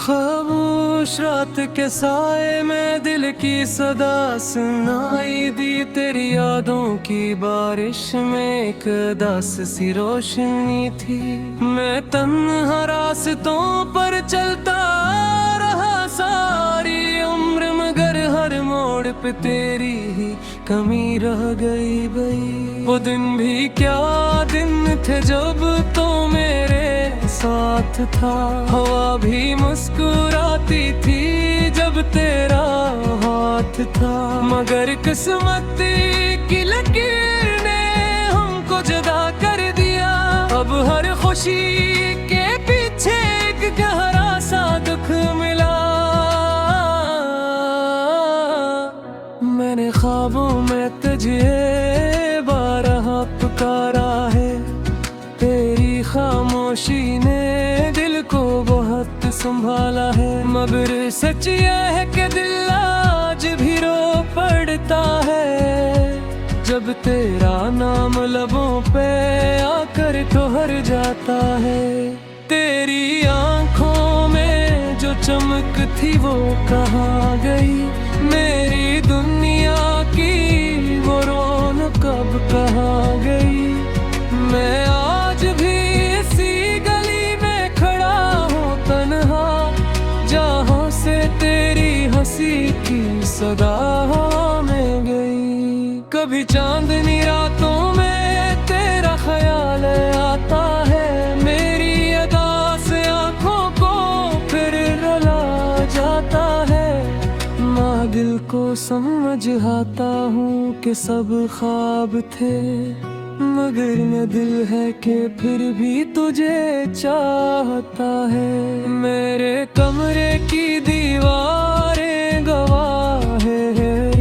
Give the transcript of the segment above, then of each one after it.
खामोश रात के साए में दिल की सदा सुनाई दी, तेरी यादों की बारिश में एक दास सी रोशनी थी। मैं तन्हा रास्तों पर चलता रहा सारी उम्र, मगर हर मोड़ पे तेरी ही कमी रह गई। वो दिन भी क्या दिन थे जब तो मेरे साथ था, हवा भी मुस्कुराती थी जब तेरा हाथ था। मगर किस्मत की लकीर ने हमको जुदा कर दिया, अब हर खुशी के पीछे एक गहरा सा दुख मिला। मैंने ख्वाबों में तुझे बारहा पुकारा है, तेरी खामोशी ने दिल को बहुत संभाला है। मगर सच ये है कि दिल आज भी रो पड़ता है, जब तेरा नाम लबों पे आकर ठहर जाता है। तेरी आंखों में जो चमक थी वो कहाँ गई, मेरी दुनिया की वो रौनक अब कहाँ गई। मैं आज भी इसी गली में खड़ा हूँ तन्हा, जहाँ से तेरी हंसी की सदा में गई। कभी चांदनी रातों में तेरा ख्याल आता है, मेरी अदा से आँखों को फिर रुला जाता है। माँ दिल को समझ आता हूँ कि सब ख्वाब थे, मगर न दिल है कि फिर भी तुझे चाहता है। मेरे कमरे की दीवारें गवाह है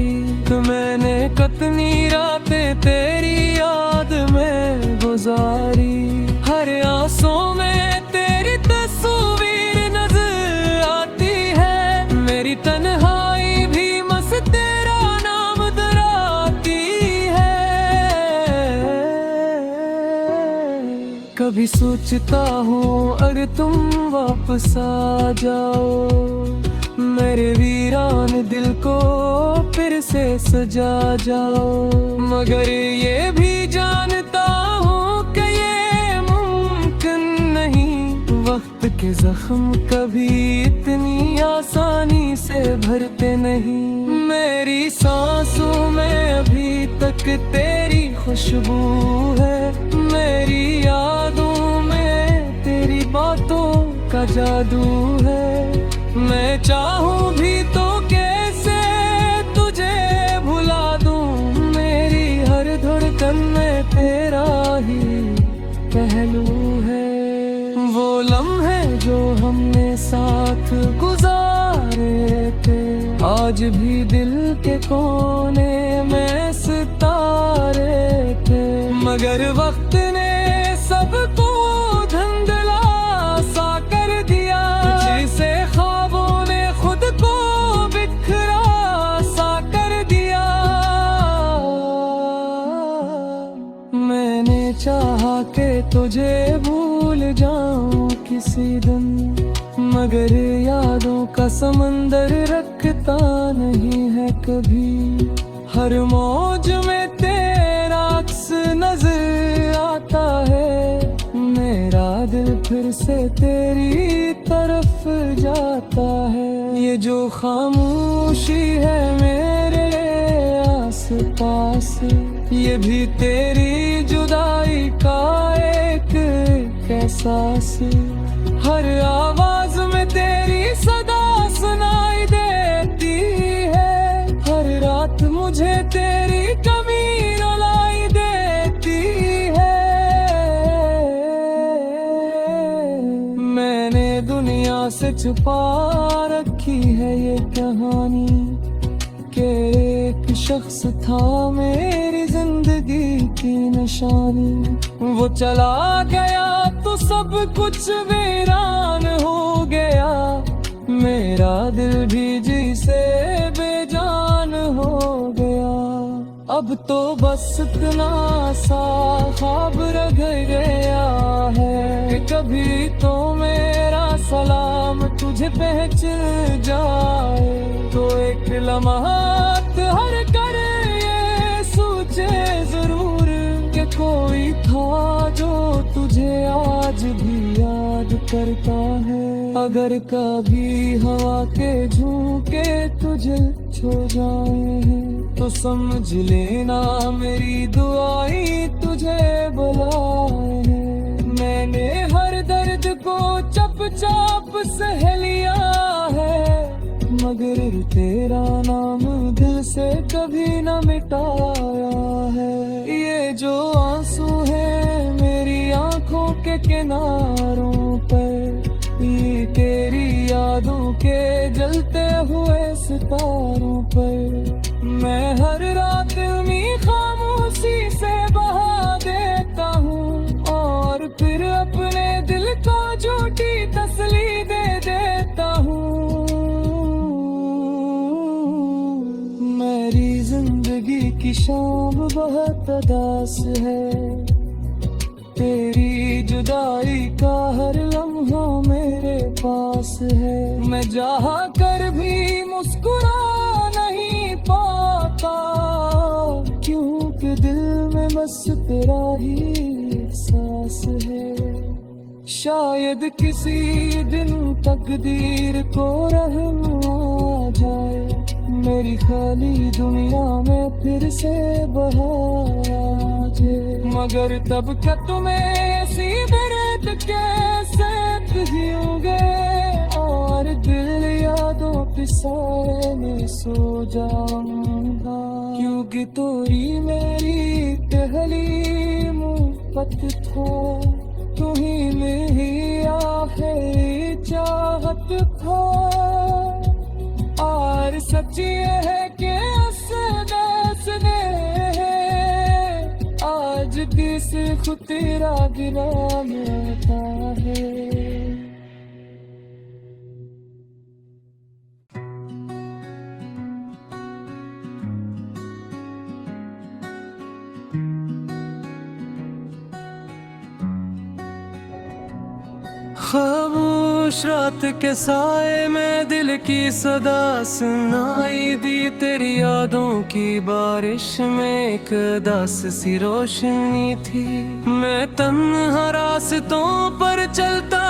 कि मैंने कितनी रातें तेरी याद में गुजारी। हर आंसू में तेरी तस्वीर नजर आती है, मेरी तन्हाई भी मस तेरा नाम दोहराती है। कभी सोचता हूँ अगर तुम वापस आ जाओ, मेरे वीरान दिल को फिर से सजा जाओ। मगर ये भी जानता हूँ कि ये मुमकिन नहीं, वक्त के जख्म कभी इतनी आसानी से भरते नहीं। मेरी सांसों में अभी तक तेरी खुशबू है, मेरी यादों में तेरी बातों का जादू है। मैं चाहूँ भी तो कैसे तुझे भुला दूँ, मेरी हर धड़कन में तेरा ही पहलू है। वो लम्हे जो हमने साथ गुजारे थे, आज भी दिल के कोने में सितारे थे। मगर वक्त ने सबको धुंधला सा कर दिया, जिसे ख्वाबों ने खुद को बिखरा सा कर दिया। मैंने चाहा कि तुझे भूल जाऊं किसी दिन, मगर यादों का समंदर रखता नहीं है कभी। हर मौज में तेरा अक्स नजर आता है, मेरा दिल फिर से तेरी तरफ जाता है। ये जो खामोशी है मेरे आस पास, ये भी तेरी जुदाई का एक एहसास। हर आवाज में तेरी सदा सुनाई देती है, हर रात मुझे तेरी कमी रुलाई देती है। मैंने दुनिया से छुपा रखी है ये कहानी, कि एक शख्स था मेरी जिंदगी की निशानी। वो चला गया तो सब कुछ वीरान हो गया, मेरा दिल भी जी से बेजान हो गया। अब तो बस इतना सा ख्वाब रह गया है कि कभी तो मेरा सलाम तुझे मुझे पहचान जाए, तो एक लम्हात हर कर ये सोचे जरूर कि कोई था जो तुझे आज भी याद करता है। अगर कभी हवा के झोंके तुझे छो जाए हैं, तो समझ लेना मेरी दुआएं तुझे बुलाए हैं। मैंने हर दर्द को चुपचाप सह लिया है, मगर तेरा नाम दिल से कभी न मिटाया है। ये जो आंसू है मेरी आंखों के किनारों पर, ये तेरी यादों के जलते हुए सितारों पर, मैं हर रात में खामोशी से बहा देता हूँ, और फिर अपने दिल को झूठी तसल्ली दे देता हूँ। मेरी जिंदगी की शाम बहुत उदास है, तेरी जुदाई का हर लम्हा मेरे पास है। मैं चाह कर भी मुस्कुरा नहीं पाता, क्योंकि दिल में बस तेरा ही एहसास है। शायद किसी दिन तकदीर को रहम आ जाए, मेरी खाली दुनिया में फिर से बहार आ जाए। मगर तब क्या तुम्हें ऐसी दर्द कैसे जियोगे, और दिल यादों के साए में सो जाऊंगा, क्योंकि तोरी मेरी पहली मुहब्बत था, तुम्हीं में ही आखिरी चाहत था। और सच ये है कि असने आज दिस खुद तेरा गिरा मिलता है। खामोश रात के साए में दिल की सदा सुनाई दी, तेरी यादों की बारिश में एक दास सी रोशनी थी। मैं तन्हा रास्तों पर चलता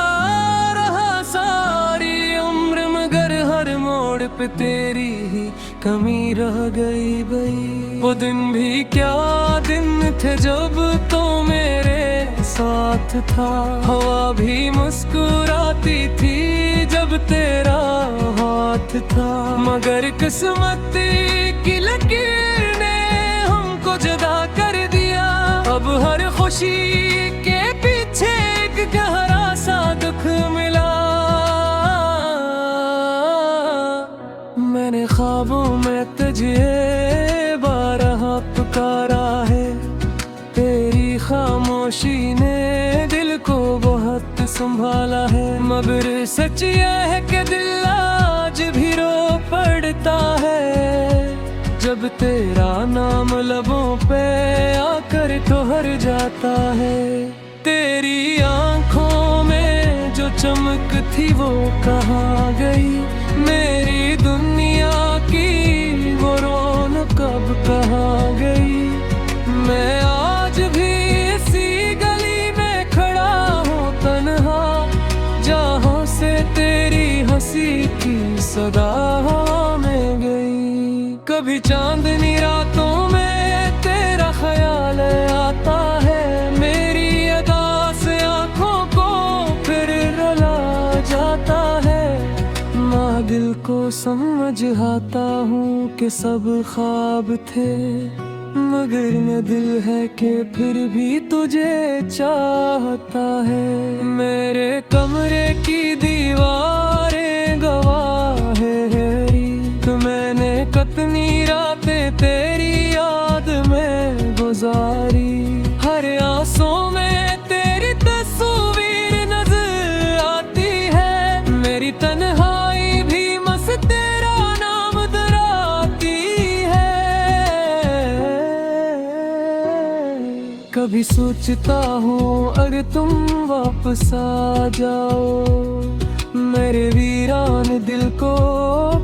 रहा सारी उम्र, मगर हर मोड़ पे तेरी ही कमी रह गई भई। वो दिन भी क्या दिन थे जब तो मेरे साथ था, हवा भी मुस्कुराती थी जब तेरा हाथ था। मगर किस्मत की लकीर ने हमको जुदा कर दिया, अब हर खुशी के पीछे एक गहरा सा दुख मिला। मैंने ख्वाबों में तुझे बारहा पुकारा है, तेरी खामोशी ने दिल को बहुत संभाला है। मगर सच यह है कि दिल आज भी रो पड़ता है, जब तेरा नाम लबों पे आकर ठहर जाता है। तेरी आंखों में जो चमक थी वो कहाँ गई, मेरी दुनिया की वो रौनक कब कहाँ गई। मैं आज भी इसी गली में खड़ा हूँ तन्हा, जहाँ से तेरी हंसी की सदा हवा में गई। कभी चांदनी रातों में तेरा ख्याल आता है, मेरी अदा से आँखों को फिर रुला जाता है। माँ दिल को समझाता हूँ कि सब ख्वाब थे, मगर न दिल है कि फिर भी तुझे चाहता है। मेरे कमरे की दीवारें गवाह है, तो मैंने कितनी रातें तेरी याद में गुजारी। हर आंसू में तेरी तस्वीर नजर आती है, मेरी तन्हाई भी मस तेरा नाम दुहराती है। कभी सोचता हूँ अगर तुम वापस आ जाओ, मेरे वीरान दिल को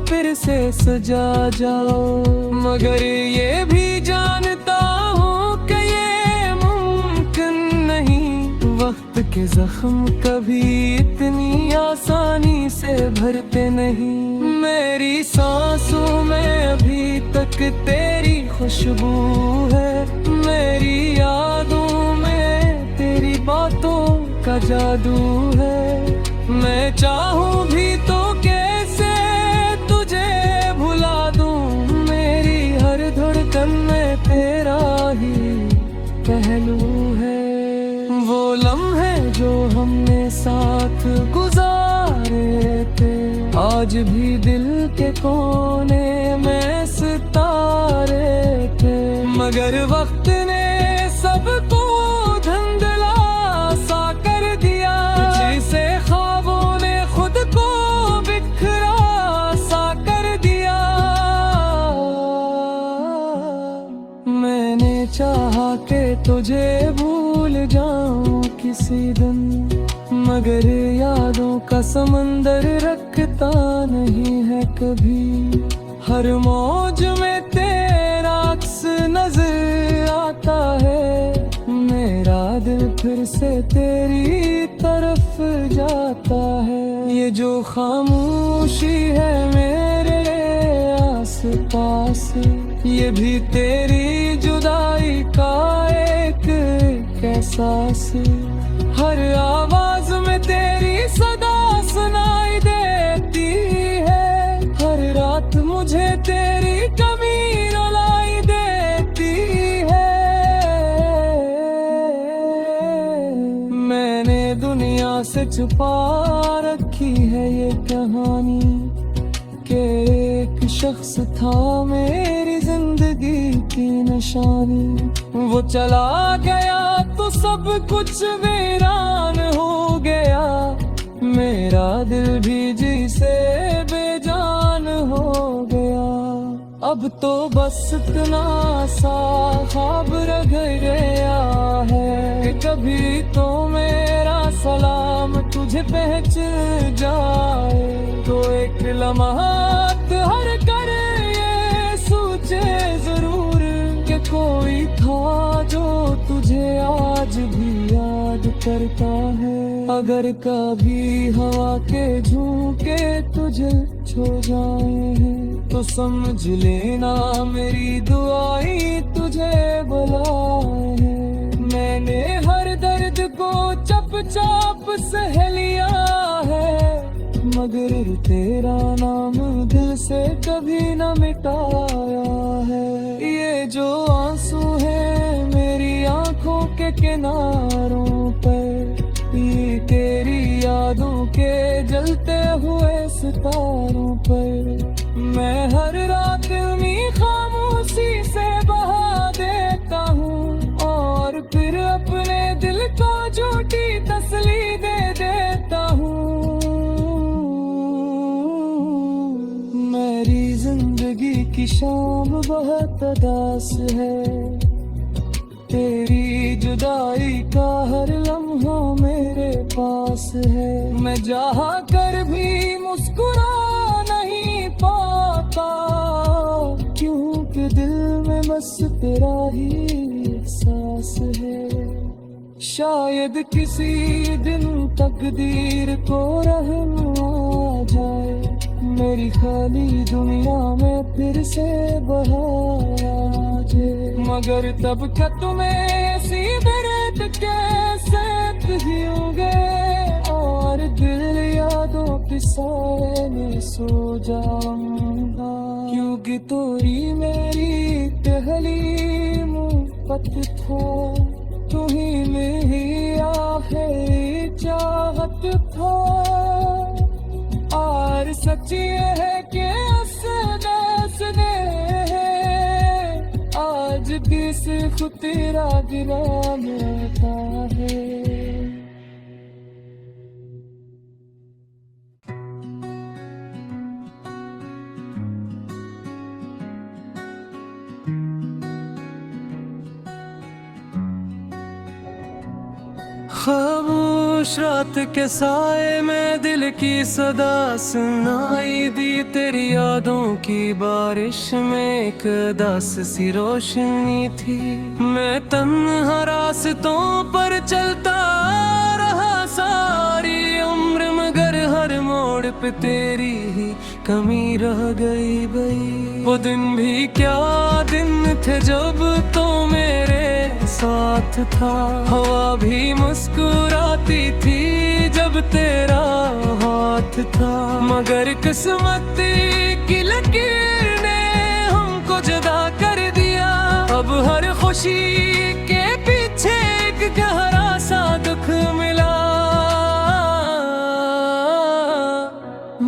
फिर से सजा जाओ। मगर ये भी जानता हूँ कि ये मुमकिन नहीं, वक्त के जख्म कभी इतनी आसानी से भरते नहीं। मेरी सांसों में अभी तक तेरी खुशबू है, मेरी यादों में तेरी बातों का जादू है। मैं चाहूँ भी तो कैसे तुझे भुला दूँ, मेरी हर धड़कन में तेरा ही पहलू है। वो लम्हे जो हमने साथ गुजारे थे, आज भी दिल के कोने में सितारे थे। मगर वक्त ने सबको धुंधला सा कर दिया, जिसे ख्वाबों ने खुद को बिखरा सा कर दिया। मैंने चाहा कि तुझे भूल जाऊं किसी दिन, मगर यादों का समंदर रखता नहीं है कभी। हर मौज में तेरा अक्स नजर आता है, मेरा दिल फिर से तेरी तरफ जाता है। ये जो खामोशी है मेरे आस-पास, ये भी तेरी जुदाई का एक एहसास। हर आवाज में तेरी सदा सुनाई देती है, हर रात मुझे तेरी कमी रुलाई देती है। मैंने दुनिया से छुपा रखी है ये कहानी, कि एक शख्स था मेरी जिंदगी की निशानी। वो चला गया तो सब कुछ वीरान हो गया, मेरा दिल भी जी से बेजान हो गया। अब तो बस इतना सा ख्वाब रह गया है कि कभी तो मेरा सलाम तुझे पहुंच जाए। तो एक लम्हात हर कर ये सोचे जरूर कि कोई था जो तुझे आज भी याद करता है। अगर कभी हवा के झोंके तुझे छू जाए हैं, तो समझ लेना मेरी दुआएं तुझे बुलाए हैं। मैंने हर दर्द को चुपचाप सह लिया है, मगर तेरा नाम दिल से कभी न मिटाया है। ये जो आंसू है मेरी आंखों के किनारों पर, ये तेरी यादों के जलते हुए सितारों पर। मैं हर रात अपनी खामोशी से बहा देता हूँ, और फिर अपने दिल को झूठी तसल्ली दे देता हूँ। मेरी जिंदगी की शाम बहुत उदास है, तेरी जुदाई का हर लम्हा मेरे पास है। मैं चाह कर भी मुस्कुरा नहीं पाता, क्योंकि दिल में बस तेरा ही एहसास है। शायद किसी दिन तकदीर को रहम आ जाए, मेरी खाली दुनिया में फिर से बहार आ जाए। मगर तब क्या तुम्हें ऐसी दर्द कैसे पियोगे, और दिल यादों के साए में सो जाऊंगा। क्योंकि तोरी मेरी पहली मुहब्बत था, तुम्हीं में ही आखिरी चाहत था। और सच ये है कि असने आज भी सिर्फ तेरा गिरा मिलता है। खामोश खामोश रात के साए में दिल की सदा सुनाई दी, तेरी यादों की बारिश में एक दास सी रोशनी थी। मैं तन्हा रास्तों पर चलता रहा सारी उम्र, मगर हर मोड़ पे तेरी ही कमी रह गई। वो दिन भी क्या दिन थे जब तो मेरे साथ था, हवा भी मुस्कुराती थी जब तेरा हाथ था। मगर किस्मत की लकीर ने हमको जुदा कर दिया, अब हर खुशी के पीछे एक गहरा सा दुख मिला।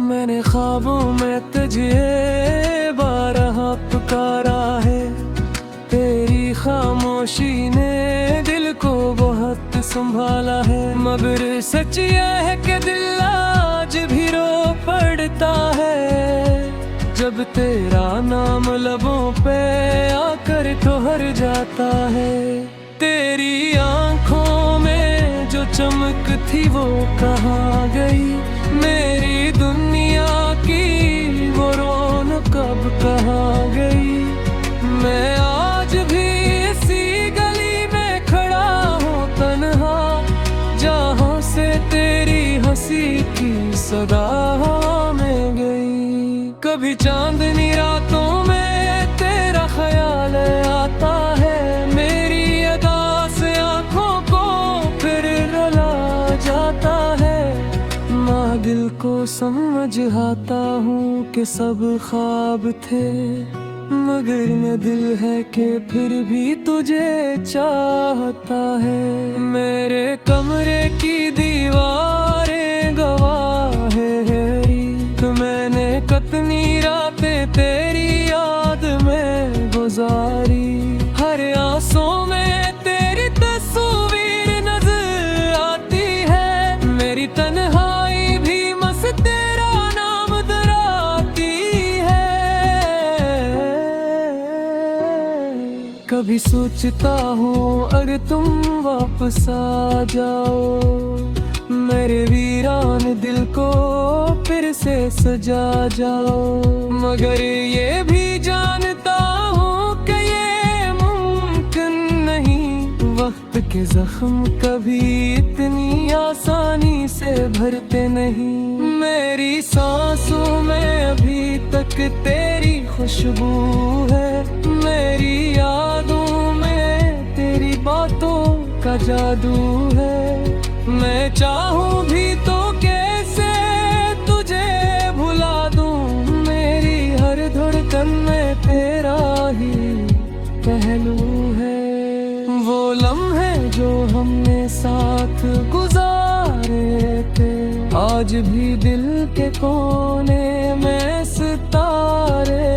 मैंने ख्वाबों में तुझे बारहा पुकारा है, तेरी खामोशी ने दिल को बहुत संभाला है। मगर सच यह है कि दिल आज भी रो पड़ता है, जब तेरा नाम लबों पे आकर ठहर जाता है। तेरी आंखों में जो चमक थी वो कहाँ गई, मेरी दुनिया की वो रौनक कब कहाँ गई। मैं आज भी इसी गली में खड़ा हूँ तन्हा, जहाँ से तेरी हंसी की सदा में गई। कभी चांदनी रातों में तेरा ख्याल आता है, मेरी अदा से आँखों को फिर रुला जाता है। माँ दिल को समझाता हूँ कि सब ख्वाब थे, मगर ये दिल है कि फिर भी तुझे चाहता है। मेरे कमरे की दीवारें गवाह है कि मैंने कितनी रातें तेरी याद में गुजारी। हर आंसू में तेरी तस्वीर नजर आती है, मेरी तन्हाई भी मस तेरा नाम डराती है। कभी सोचता हूँ अगर तुम वापस आ जाओ, मेरे वीरान दिल को फिर से सजा जाओ। मगर ये भी जानता हूँ कि ये मुमकिन नहीं, वक्त के जख्म कभी इतनी आसानी से भरते नहीं। मेरी सांसों में अभी तक तेरी खुशबू है, मेरी यादों में तेरी बातों का जादू है। मैं चाहूँ भी तो कैसे तुझे भुला दूँ, मेरी हर धड़कन में तेरा ही पहलू है। वो लम्हे जो हमने साथ गुजारे थे, आज भी दिल के कोने में सितारे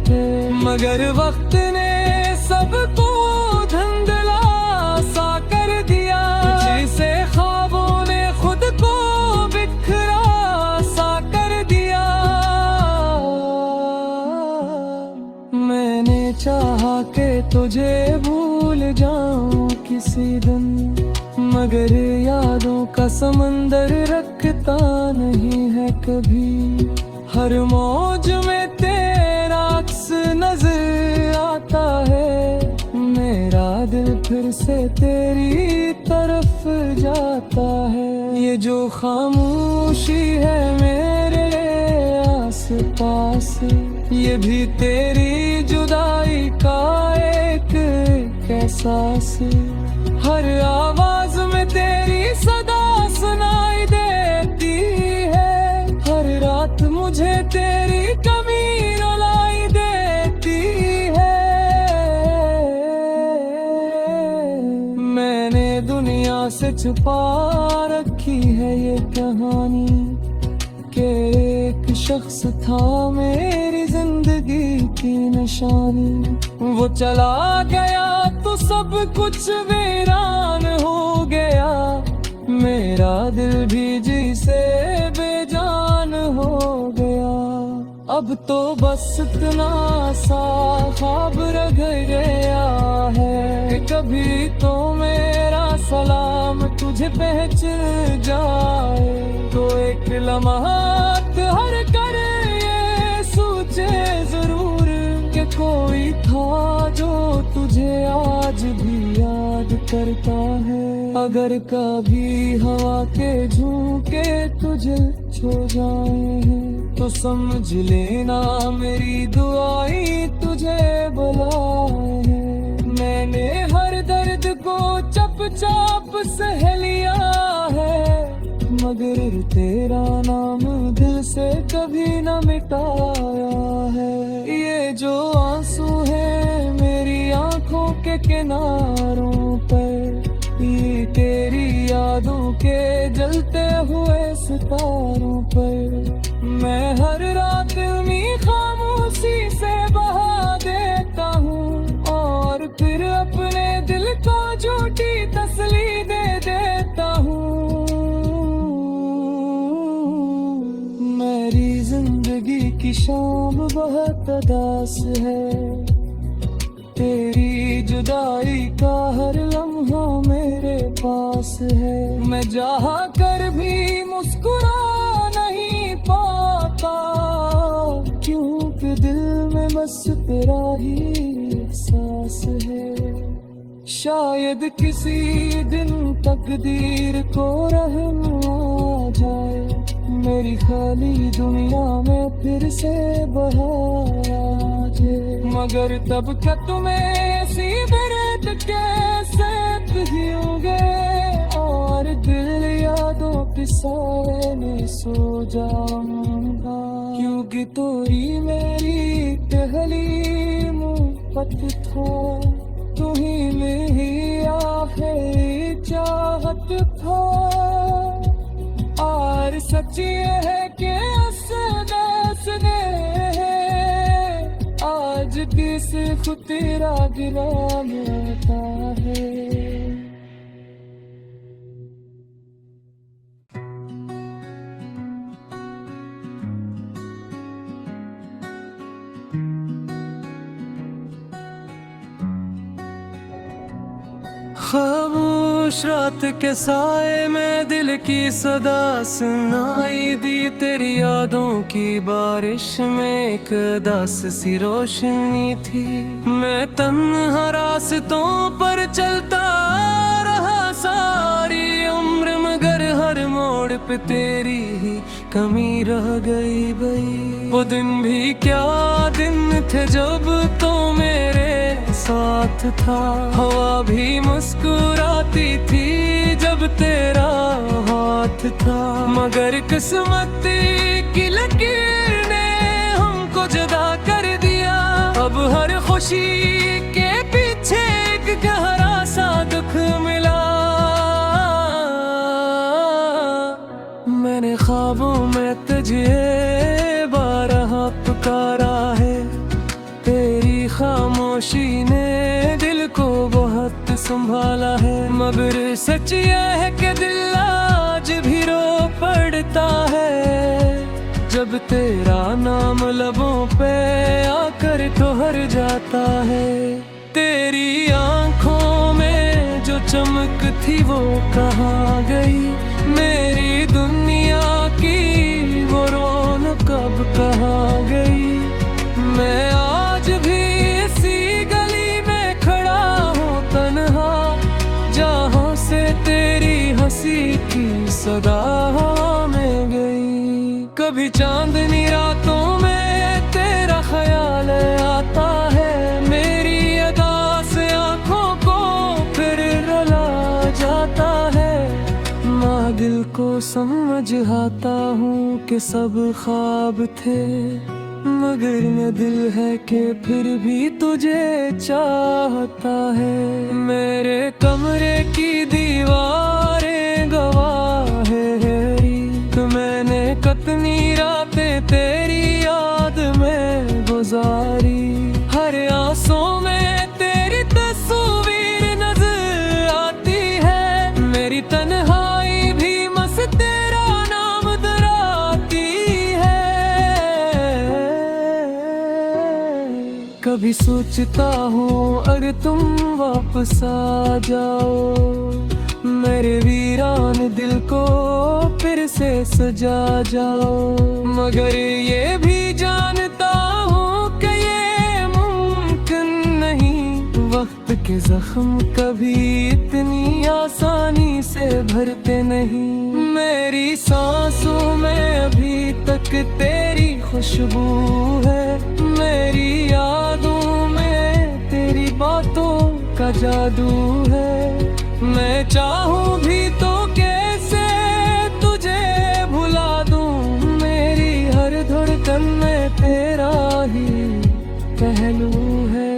थे। मगर वक्त ने सबको धुंधला सा कर दिया, जिसे ख्वाबों ने खुद को बिखरा सा कर दिया। मैंने चाहा कि तुझे भूल जाऊं किसी दिन, मगर यादों का समंदर रखता नहीं है कभी। हर मौज में तेरा अक्स नजर आता है, मेरा दिल फिर से तेरी तरफ जाता है। ये जो खामोशी है मेरे आस पास, ये भी तेरी जुदाई का एक एहसास। हर आवाज में तेरी सदा सुनाई देती है, हर रात मुझे तेरी कमी रुलाई देती है। मैंने दुनिया से छुपा रखी है ये कहानी, कि एक शख्स था मेरी जिंदगी की निशानी। वो चला गया तो सब कुछ वीरान हो गया, मेरा दिल भी जी से बेजान हो गया। अब तो बस इतना सा ख्वाब रह गया है, कभी तो मेरा सलाम तुझे मुझे पहचान जाए, तो एक लम्हात हर कर ये सोचे जरूर कि कोई था जो तुझे आज भी याद करता है। अगर कभी हवा के झोंके तुझे छो जाए हैं, तो समझ लेना मेरी दुआएं तुझे बुलाए हैं। मैंने हर दर्द को चुपचाप सह लिया है, मगर तेरा नाम दिल से कभी न मिटाया है। ये जो आंसू है मेरी आंखों के किनारों पर, ये तेरी यादों के जलते हुए सितारों पर, मैं हर रात उन्हीं खामोशी से बहा देता हूँ, और फिर अपने दिल को झूठी तसल्ली दे देता हूँ। मेरी जिंदगी की शाम बहुत उदास है, तेरी जुदाई का हर लम्हा मेरे पास है। मैं चाह कर भी मुस्कुरा नहीं पाता, क्योंकि दिल में बस तेरा ही एहसास है। शायद किसी दिन तकदीर को रहम आ जाए, मेरी खाली दुनिया में फिर से बहार आ जाए, मगर तब तक तुम्हें ऐसी दर्द कैसे पियोगे, और दिल यादों के साए में सो जाऊंगा, क्योंकि तोरी मेरी पहली मोहब्बत था, तुम्हीं में ही आखिरी चाहत था। और सच ये है कि आज दिस खुद तेरा गिरा मिलता है। खामोश रात के साए में दिल की सदा सुनाई दी, तेरी यादों की बारिश में एक दास सी रोशनी थी। मैं तन्हा रास्तों पर चलता रहा सारी उम्र, मगर हर मोड़ पे तेरी ही कमी रह गई। वो दिन भी क्या दिन थे जब तो मेरे साथ था, हवा भी मुस्कुराती थी जब तेरा हाथ था, मगर किस्मत की लकीर ने हमको जुदा कर दिया। अब हर खुशी के पीछे एक गहरा सा दुख मिला। मैंने ख्वाबों में तुझे बारहा पुकारा है, तेरी खामोशी ने दिल को बहुत संभाला है, मगर सच यह है कि दिल आज भी रो पड़ता है, जब तेरा नाम लबों पे आकर ठहर जाता है। तेरी आंखों में जो चमक थी वो कहाँ गई, मेरी दुनिया की वो रौनक कब कहाँ गई। मैं आज भी इसी गली में खड़ा हूँ तन्हा, जहाँ से तेरी हंसी की सदा में गई। कभी चांदनी रातों में तेरा ख्याल आता है, मेरी अदा से आँखों को फिर रुला जाता है। माँ दिल को समझ आता हूँ कि सब ख्वाब थे, मगर मैं दिल है कि फिर भी तुझे चाहता है। मेरे कमरे की दीवारें गवाह है कि मैंने कितनी रातें तेरी याद में गुजारी। हर आंसू में तेरी तस्वीर नजर आती है, मेरी तन्हाई भी मस तेरा नाम दोहराती है। कभी सोचता हूँ अगर तुम वापस आ जाओ, मेरे वीरान दिल को फिर से सजा जाओ। मगर ये भी जानता हूँ कि ये मुमकिन नहीं, वक्त के जख्म कभी इतनी आसानी से भरते नहीं। मेरी सांसों में अभी तक तेरी खुशबू है, मेरी यादों में तेरी बातों का जादू है। मैं चाहूँ भी तो कैसे तुझे भुला दूँ, मेरी हर धड़कन में तेरा ही पहलू है।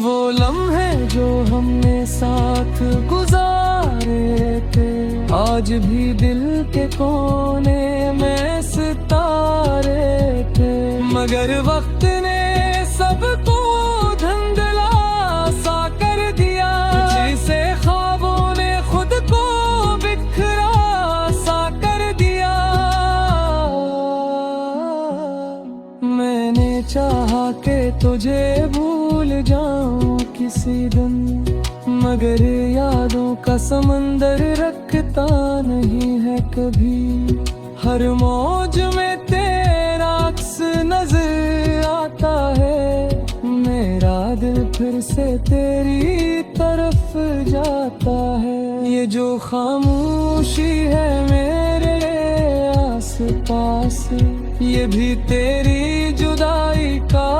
वो लम्हे जो हमने साथ गुजारे थे, आज भी दिल के कोने में सितारे थे। मगर वक्त ने सबको धुंधला सा कर दिया, जिसे ख्वाबों ने खुद को बिखरा सा कर दिया। मैंने चाहा कि तुझे भूल जाऊं किसी दिन, मगर यादों का समंदर रखता नहीं है कभी। हर मौज में तेरा अक्स नजर आता है, मेरा दिल फिर से तेरी तरफ जाता है। ये जो खामोशी है मेरे आस पास, ये भी तेरी जुदाई का